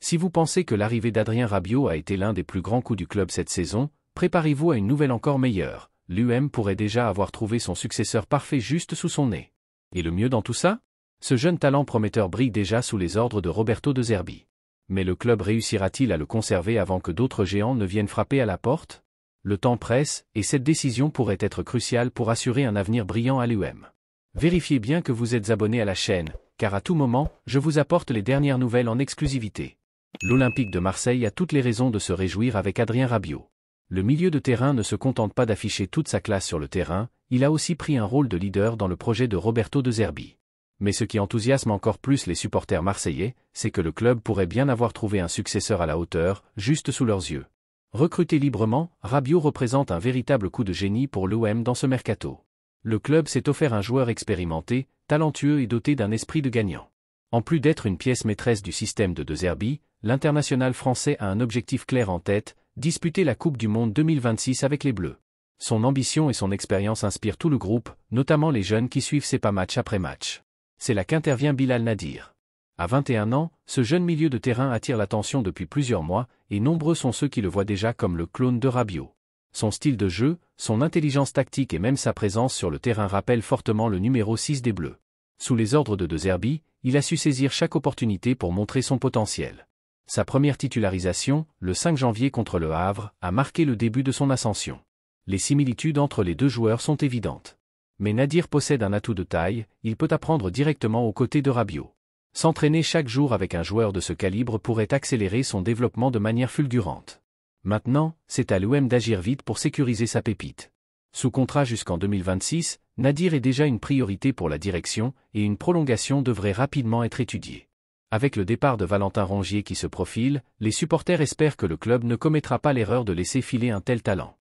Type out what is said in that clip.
Si vous pensez que l'arrivée d'Adrien Rabiot a été l'un des plus grands coups du club cette saison, préparez-vous à une nouvelle encore meilleure. L'UM pourrait déjà avoir trouvé son successeur parfait juste sous son nez. Et le mieux dans tout ça? Ce jeune talent prometteur brille déjà sous les ordres de Roberto De Zerbi. Mais le club réussira-t-il à le conserver avant que d'autres géants ne viennent frapper à la porte? Le temps presse, et cette décision pourrait être cruciale pour assurer un avenir brillant à l'UM. Vérifiez bien que vous êtes abonné à la chaîne, car à tout moment, je vous apporte les dernières nouvelles en exclusivité. L'Olympique de Marseille a toutes les raisons de se réjouir avec Adrien Rabiot. Le milieu de terrain ne se contente pas d'afficher toute sa classe sur le terrain, il a aussi pris un rôle de leader dans le projet de Roberto De Zerbi. Mais ce qui enthousiasme encore plus les supporters marseillais, c'est que le club pourrait bien avoir trouvé un successeur à la hauteur, juste sous leurs yeux. Recruté librement, Rabiot représente un véritable coup de génie pour l'OM dans ce mercato. Le club s'est offert un joueur expérimenté, talentueux et doté d'un esprit de gagnant. En plus d'être une pièce maîtresse du système de De Zerbi, l'international français a un objectif clair en tête, disputer la Coupe du Monde 2026 avec les Bleus. Son ambition et son expérience inspirent tout le groupe, notamment les jeunes qui suivent ses pas match après match. C'est là qu'intervient Bilal Nadir. À 21 ans, ce jeune milieu de terrain attire l'attention depuis plusieurs mois, et nombreux sont ceux qui le voient déjà comme le clone de Rabiot. Son style de jeu, son intelligence tactique et même sa présence sur le terrain rappellent fortement le numéro 6 des Bleus. Sous les ordres de De Zerbi, il a su saisir chaque opportunité pour montrer son potentiel. Sa première titularisation, le 5 janvier contre Le Havre, a marqué le début de son ascension. Les similitudes entre les deux joueurs sont évidentes. Mais Nadir possède un atout de taille, il peut apprendre directement aux côtés de Rabiot. S'entraîner chaque jour avec un joueur de ce calibre pourrait accélérer son développement de manière fulgurante. Maintenant, c'est à l'OM d'agir vite pour sécuriser sa pépite. Sous contrat jusqu'en 2026, Nadir est déjà une priorité pour la direction, et une prolongation devrait rapidement être étudiée. Avec le départ de Valentin Rongier qui se profile, les supporters espèrent que le club ne commettra pas l'erreur de laisser filer un tel talent.